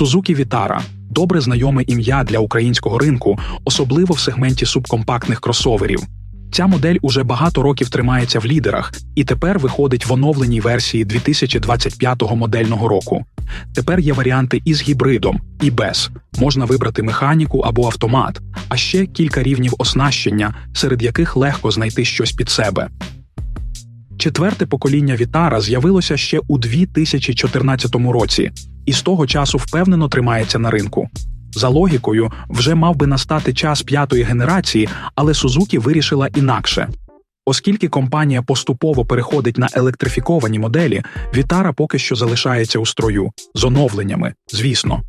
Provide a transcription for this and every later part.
Suzuki Vitara – добре знайоме ім'я для українського ринку, особливо в сегменті субкомпактних кросоверів. Ця модель уже багато років тримається в лідерах і тепер виходить в оновленій версії 2025 модельного року. Тепер є варіанти із гібридом, і без. Можна вибрати механіку або автомат, а ще кілька рівнів оснащення, серед яких легко знайти щось під себе. Четверте покоління Vitara з'явилося ще у 2014 році і з того часу впевнено тримається на ринку. За логікою, вже мав би настати час п'ятої генерації, але Suzuki вирішила інакше. Оскільки компанія поступово переходить на електрифіковані моделі, Vitara поки що залишається у строю, з оновленнями, звісно.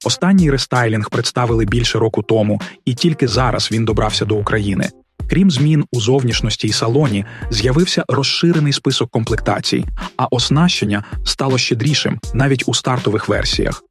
Останній рестайлінг представили більше року тому, і тільки зараз він добрався до України. Крім змін у зовнішності і салоні, з'явився розширений список комплектацій, а оснащення стало щедрішим навіть у стартових версіях.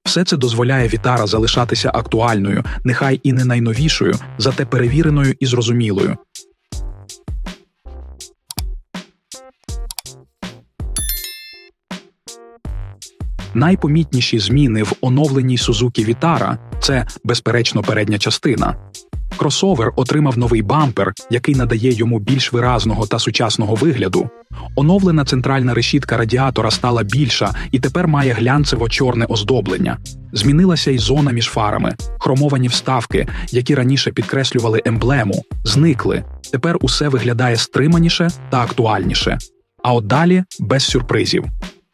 Все це дозволяє Vitara залишатися актуальною, нехай і не найновішою, зате перевіреною і зрозумілою. Найпомітніші зміни в оновленій Suzuki Vitara – це, безперечно, передня частина. Кросовер отримав новий бампер, який надає йому більш виразного та сучасного вигляду. Оновлена центральна решітка радіатора стала більша і тепер має глянцево-чорне оздоблення. Змінилася й зона між фарами. Хромовані вставки, які раніше підкреслювали емблему, зникли. Тепер усе виглядає стриманіше та актуальніше. А от далі – без сюрпризів.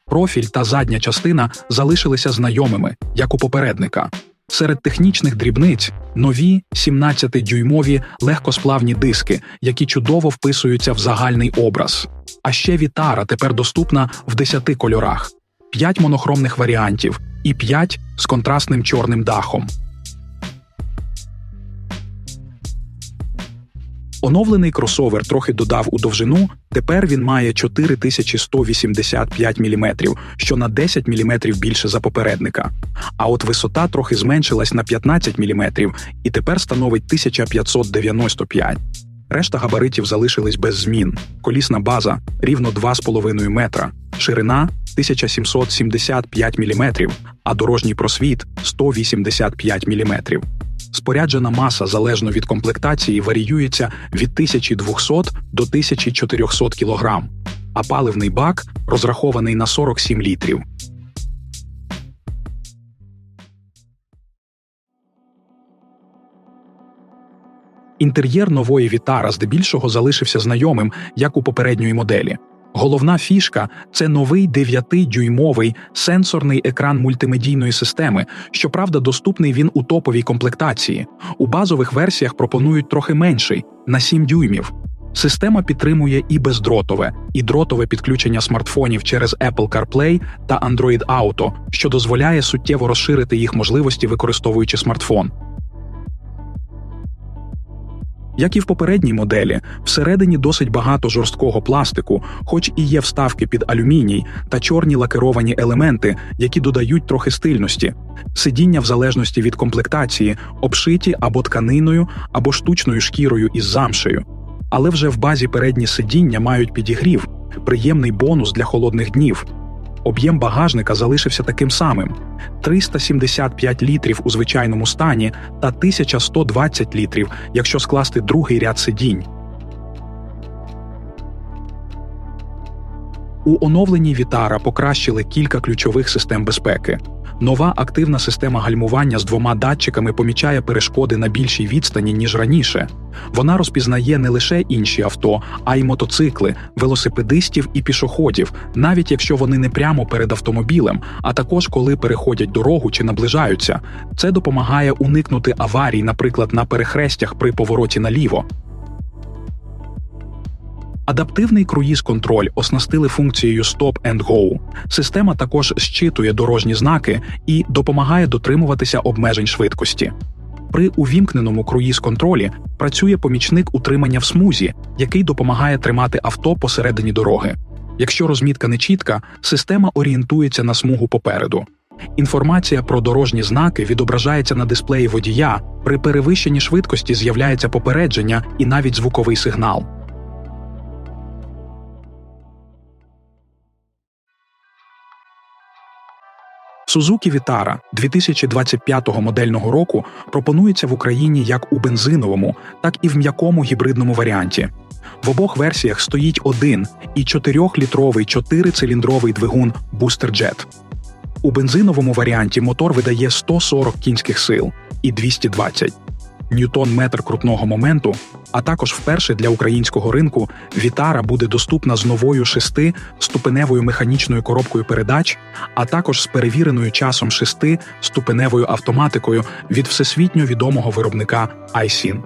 Профіль та задня частина залишилися знайомими, як у попередника. Серед технічних дрібниць – нові 17-дюймові легкосплавні диски, які чудово вписуються в загальний образ. А ще Vitara тепер доступна в 10 кольорах, 5 монохромних варіантів і 5 з контрастним чорним дахом. Оновлений кросовер трохи додав у довжину, тепер він має 4185 мм, що на 10 мм більше за попередника. А от висота трохи зменшилась на 15 мм і тепер становить 1595. Решта габаритів залишились без змін. Колісна база – рівно 2,5 метра, ширина – 1775 мм, а дорожній просвіт – 185 мм. Споряджена маса залежно від комплектації варіюється від 1200 до 1400 кг, а паливний бак розрахований на 47 літрів. Інтер'єр нової Vitara здебільшого залишився знайомим, як у попередньої моделі. Головна фішка – це новий 9-дюймовий сенсорний екран мультимедійної системи, щоправда, доступний він у топовій комплектації. У базових версіях пропонують трохи менший – на 7 дюймів. Система підтримує і бездротове, і дротове підключення смартфонів через Apple CarPlay та Android Auto, що дозволяє суттєво розширити їх можливості, використовуючи смартфон. Як і в попередній моделі, всередині досить багато жорсткого пластику, хоч і є вставки під алюміній та чорні лакировані елементи, які додають трохи стильності. Сидіння в залежності від комплектації обшиті або тканиною, або штучною шкірою із замшею. Але вже в базі передні сидіння мають підігрів, приємний бонус для холодних днів. Об'єм багажника залишився таким самим – 375 літрів у звичайному стані та 1120 літрів, якщо скласти другий ряд сидінь. У оновленій Vitara покращили кілька ключових систем безпеки. Нова активна система гальмування з 2 датчиками помічає перешкоди на більшій відстані, ніж раніше. Вона розпізнає не лише інші авто, а й мотоцикли, велосипедистів і пішоходів, навіть якщо вони не прямо перед автомобілем, а також коли переходять дорогу чи наближаються. Це допомагає уникнути аварій, наприклад, на перехрестях при повороті наліво. Адаптивний круїз-контроль оснастили функцією Stop and Go. Система також зчитує дорожні знаки і допомагає дотримуватися обмежень швидкості. При увімкненому круїз-контролі працює помічник утримання в смузі, який допомагає тримати авто посередині дороги. Якщо розмітка не чітка, система орієнтується на смугу попереду. Інформація про дорожні знаки відображається на дисплеї водія, при перевищенні швидкості з'являється попередження і навіть звуковий сигнал. Suzuki Vitara 2025 модельного року пропонується в Україні як у бензиновому, так і в м'якому гібридному варіанті. В обох версіях стоїть 1,4-літровий 4-циліндровий двигун Booster Jet. У бензиновому варіанті мотор видає 140 кінських сил і 220 ньютон-метр крутного моменту, а також вперше для українського ринку Vitara буде доступна з новою 6-ступеневою механічною коробкою передач, а також з перевіреною часом 6-ступеневою автоматикою від всесвітньо відомого виробника Aisin.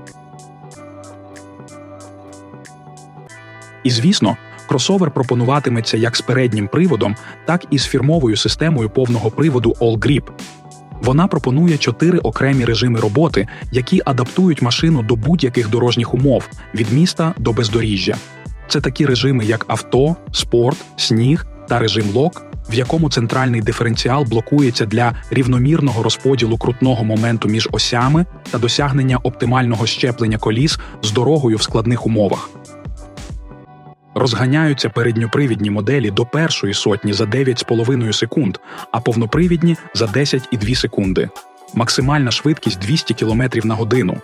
І, звісно, кросовер пропонуватиметься як з переднім приводом, так і з фірмовою системою повного приводу All Grip. Вона пропонує 4 окремі режими роботи, які адаптують машину до будь-яких дорожніх умов – від міста до бездоріжжя. Це такі режими, як авто, спорт, сніг та режим лок, в якому центральний диференціал блокується для рівномірного розподілу крутного моменту між осями та досягнення оптимального щеплення коліс з дорогою в складних умовах. Розганяються передньопривідні моделі до першої сотні за 9,5 секунд, а повнопривідні – за 10,2 секунди. Максимальна швидкість 200 км на годину.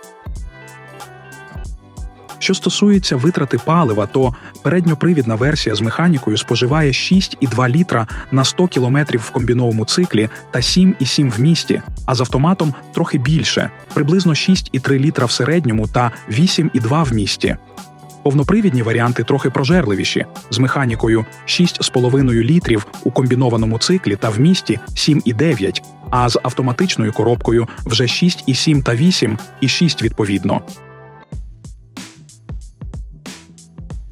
Що стосується витрати палива, то передньопривідна версія з механікою споживає 6,2 літра на 100 км в комбіновому циклі та 7,7 в місті, а з автоматом трохи більше – приблизно 6,3 літра в середньому та 8,2 в місті. Повнопривідні варіанти трохи прожерливіші, з механікою 6,5 літрів у комбінованому циклі та в місті 7,9, а з автоматичною коробкою вже 6,7 та 8,6 відповідно.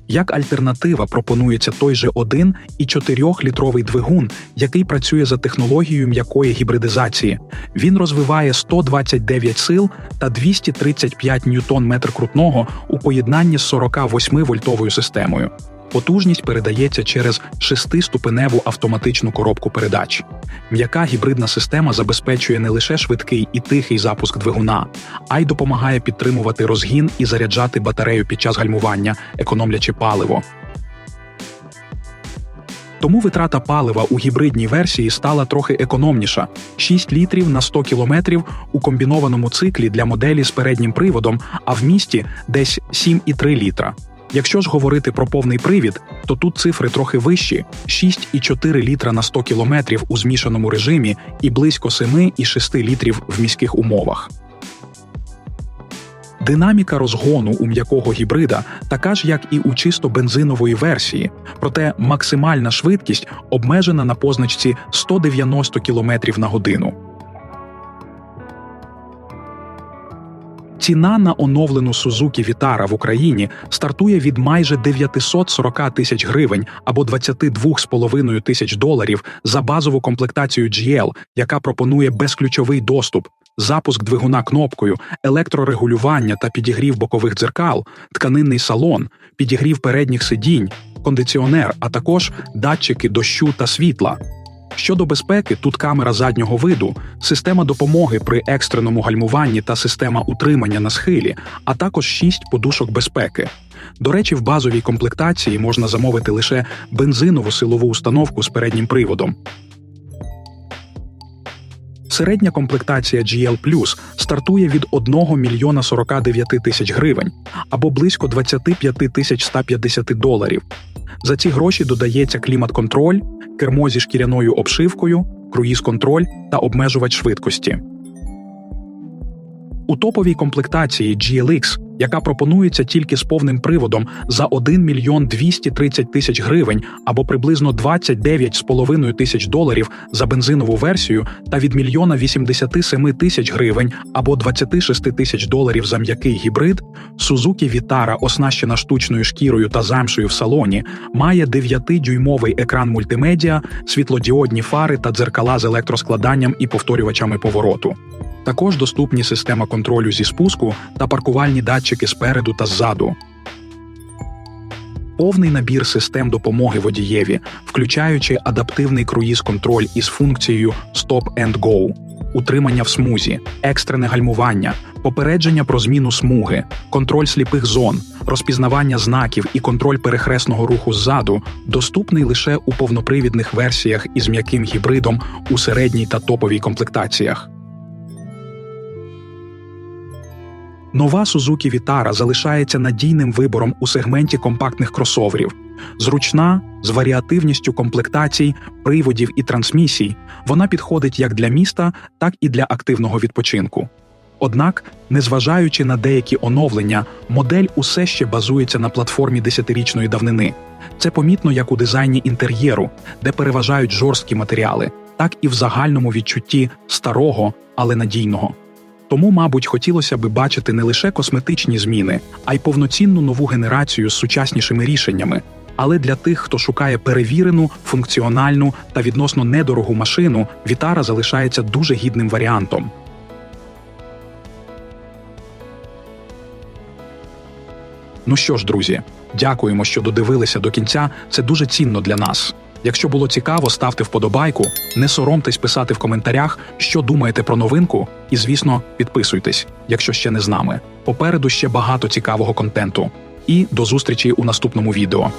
Як альтернатива пропонується той же 1,4-літровий двигун, який працює за технологією м'якої гібридизації. Він розвиває 129 сил та 235 ньютон-метр крутного у поєднанні з 48-вольтовою системою. Потужність передається через 6-ступеневу автоматичну коробку передач. М'яка гібридна система забезпечує не лише швидкий і тихий запуск двигуна, а й допомагає підтримувати розгін і заряджати батарею під час гальмування, економлячи паливо. Тому витрата палива у гібридній версії стала трохи економніша – 6 літрів на 100 кілометрів у комбінованому циклі для моделі з переднім приводом, а в місті – десь 7,3 літра. Якщо ж говорити про повний привід, то тут цифри трохи вищі – 6,4 літра на 100 кілометрів у змішаному режимі і близько 7,6 літрів в міських умовах. Динаміка розгону у м'якого гібрида така ж, як і у чисто бензинової версії, проте максимальна швидкість обмежена на позначці 190 км на годину. Ціна на оновлену Suzuki Vitara в Україні стартує від майже 940 тисяч гривень або 22,5 тисяч доларів за базову комплектацію GL, яка пропонує безключовий доступ, запуск двигуна кнопкою, електрорегулювання та підігрів бокових дзеркал, тканинний салон, підігрів передніх сидінь, кондиціонер, а також датчики дощу та світла. Щодо безпеки, тут камера заднього виду, система допомоги при екстреному гальмуванні та система утримання на схилі, а також 6 подушок безпеки. До речі, в базовій комплектації можна замовити лише бензинову силову установку з переднім приводом. Середня комплектація GL+ стартує від 1 мільйона 49 тисяч гривень або близько 25 150 доларів. За ці гроші додається клімат-контроль, кермо зі шкіряною обшивкою, круїз-контроль та обмежувач швидкості. У топовій комплектації GLX, яка пропонується тільки з повним приводом за 1 мільйон 230 тисяч гривень або приблизно 29,5 тисяч доларів за бензинову версію та від 1 мільйона 87 тисяч гривень або 26 тисяч доларів за м'який гібрид, Suzuki Vitara, оснащена штучною шкірою та замшею в салоні, має 9-дюймовий екран мультимедіа, світлодіодні фари та дзеркала з електроскладанням і повторювачами повороту. Також доступні система контролю зі спуску та паркувальні датчики спереду та ззаду. Повний набір систем допомоги водієві, включаючи адаптивний круїз-контроль із функцією Stop and Go, утримання в смузі, екстрене гальмування, Попередження про зміну смуги, контроль сліпих зон, розпізнавання знаків і контроль перехресного руху ззаду доступний лише у повнопривідних версіях із м'яким гібридом у середній та топовій комплектаціях. Нова Suzuki Vitara залишається надійним вибором у сегменті компактних кросоверів. Зручна, з варіативністю комплектацій, приводів і трансмісій, вона підходить як для міста, так і для активного відпочинку. Однак, незважаючи на деякі оновлення, модель усе ще базується на платформі 10-річної давнини. Це помітно як у дизайні інтер'єру, де переважають жорсткі матеріали, так і в загальному відчутті старого, але надійного. Тому, мабуть, хотілося би бачити не лише косметичні зміни, а й повноцінну нову генерацію з сучаснішими рішеннями. Але для тих, хто шукає перевірену, функціональну та відносно недорогу машину, Vitara залишається дуже гідним варіантом. Ну що ж, друзі, дякуємо, що додивилися до кінця, це дуже цінно для нас. Якщо було цікаво, ставте вподобайку, не соромтесь писати в коментарях, що думаєте про новинку, і, звісно, підписуйтесь, якщо ще не з нами. Попереду ще багато цікавого контенту. І до зустрічі у наступному відео.